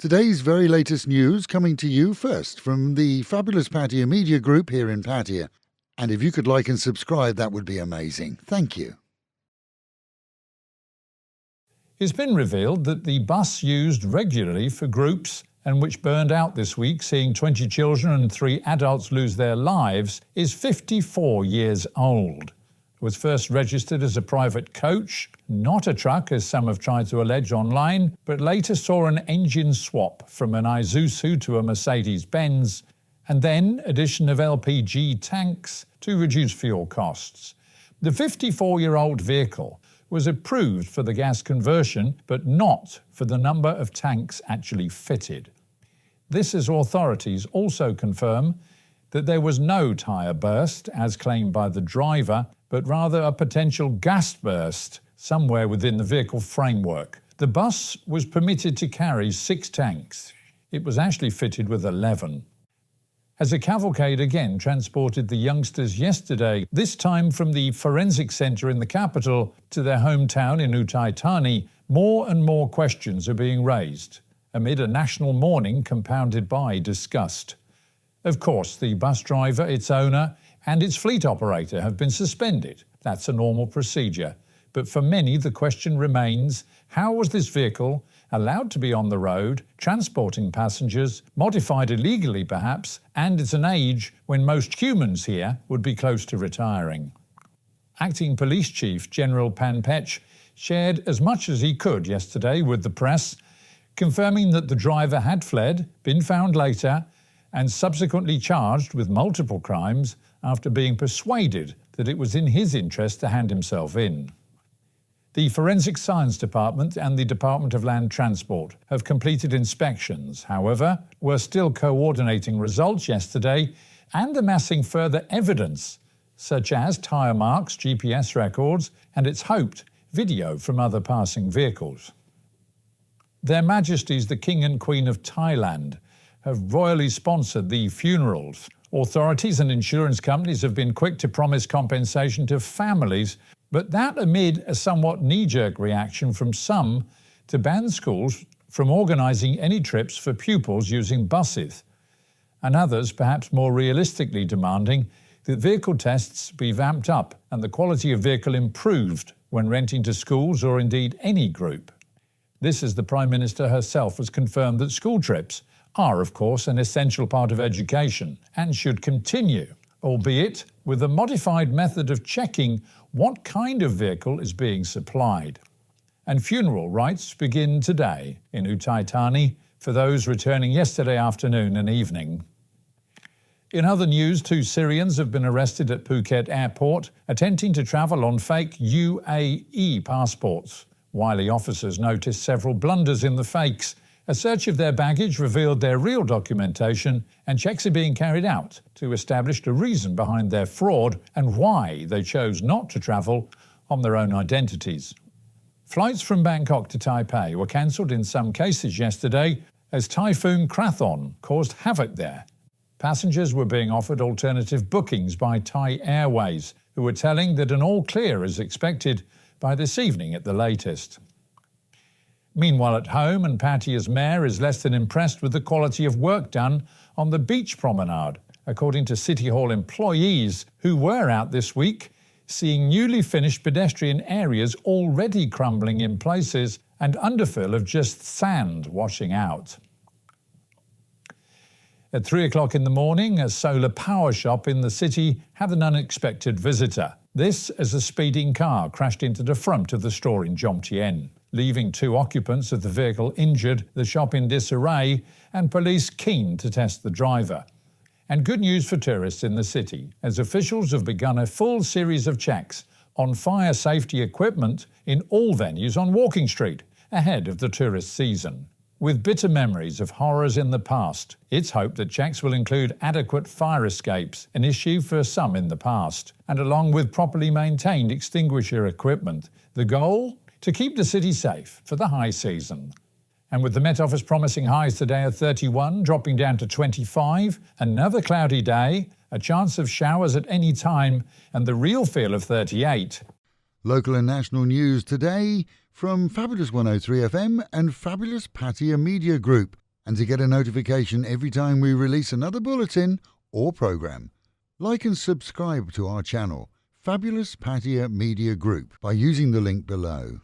Today's very latest news coming to you first from the fabulous Pattaya Media Group here in Pattaya. And if you could like and subscribe, that would be amazing. Thank you. It's been revealed that the bus used regularly for groups and which burned out this week, seeing 20 children and 3 adults lose their lives, is 54 years old. It was first registered as a private coach, not a truck as some have tried to allege online, but later saw an engine swap from an Isuzu to a Mercedes-Benz, and then addition of LPG tanks to reduce fuel costs. The 54-year-old vehicle was approved for the gas conversion, but not for the number of tanks actually fitted. This as authorities also confirm that there was no tyre burst, as claimed by the driver, but rather a potential gas burst somewhere within the vehicle framework. The bus was permitted to carry 6 tanks. It was actually fitted with 11. As a cavalcade again transported the youngsters yesterday, this time from the forensic centre in the capital to their hometown in Uthai Thani, more and more questions are being raised, amid a national mourning compounded by disgust. Of course, the bus driver, its owner, and its fleet operator have been suspended. That's a normal procedure. But for many, the question remains, how was this vehicle allowed to be on the road, transporting passengers, modified illegally perhaps, and at an age when most humans here would be close to retiring? Acting Police Chief General Panpech shared as much as he could yesterday with the press, confirming that the driver had fled, been found later, and subsequently charged with multiple crimes after being persuaded that it was in his interest to hand himself in. The Forensic Science Department and the Department of Land Transport have completed inspections, however, were still coordinating results yesterday and amassing further evidence, such as tyre marks, GPS records, and it's hoped video from other passing vehicles. Their Majesties the King and Queen of Thailand have royally sponsored the funerals. Authorities and insurance companies have been quick to promise compensation to families, but that amid a somewhat knee-jerk reaction from some to ban schools from organising any trips for pupils using buses, and others perhaps more realistically demanding that vehicle tests be vamped up and the quality of vehicle improved when renting to schools or indeed any group. This as the Prime Minister herself has confirmed that school trips are, of course, an essential part of education and should continue, albeit with a modified method of checking what kind of vehicle is being supplied. And funeral rites begin today in Uthai Thani for those returning yesterday afternoon and evening. In other news, 2 Syrians have been arrested at Phuket Airport, attempting to travel on fake UAE passports. Wily officers noticed several blunders in the fakes. A search of their baggage revealed their real documentation, and checks are being carried out to establish the reason behind their fraud and why they chose not to travel on their own identities. Flights from Bangkok to Taipei were cancelled in some cases yesterday as Typhoon Krathon caused havoc there. Passengers were being offered alternative bookings by Thai Airways, who were telling that an all-clear is expected by this evening at the latest. Meanwhile at home, and Pattaya's mayor is less than impressed with the quality of work done on the beach promenade, according to City Hall employees who were out this week, seeing newly finished pedestrian areas already crumbling in places and underfill of just sand washing out. At 3 o'clock in the morning, a solar power shop in the city had an unexpected visitor. This as a speeding car crashed into the front of the store in Jomtien, leaving 2 occupants of the vehicle injured, the shop in disarray, and police keen to test the driver. And good news for tourists in the city, as officials have begun a full series of checks on fire safety equipment in all venues on Walking Street, ahead of the tourist season. With bitter memories of horrors in the past, it's hoped that checks will include adequate fire escapes, an issue for some in the past, and along with properly maintained extinguisher equipment. The goal? To keep the city safe for the high season. And with the Met Office promising highs today of 31, dropping down to 25, another cloudy day, a chance of showers at any time, and the real feel of 38. Local and national news today from Fabulous 103 FM and Fabulous Pattaya Media Group. and to get a notification every time we release another bulletin or program. Like and subscribe to our channel, Fabulous Pattaya Media Group, by using the link below.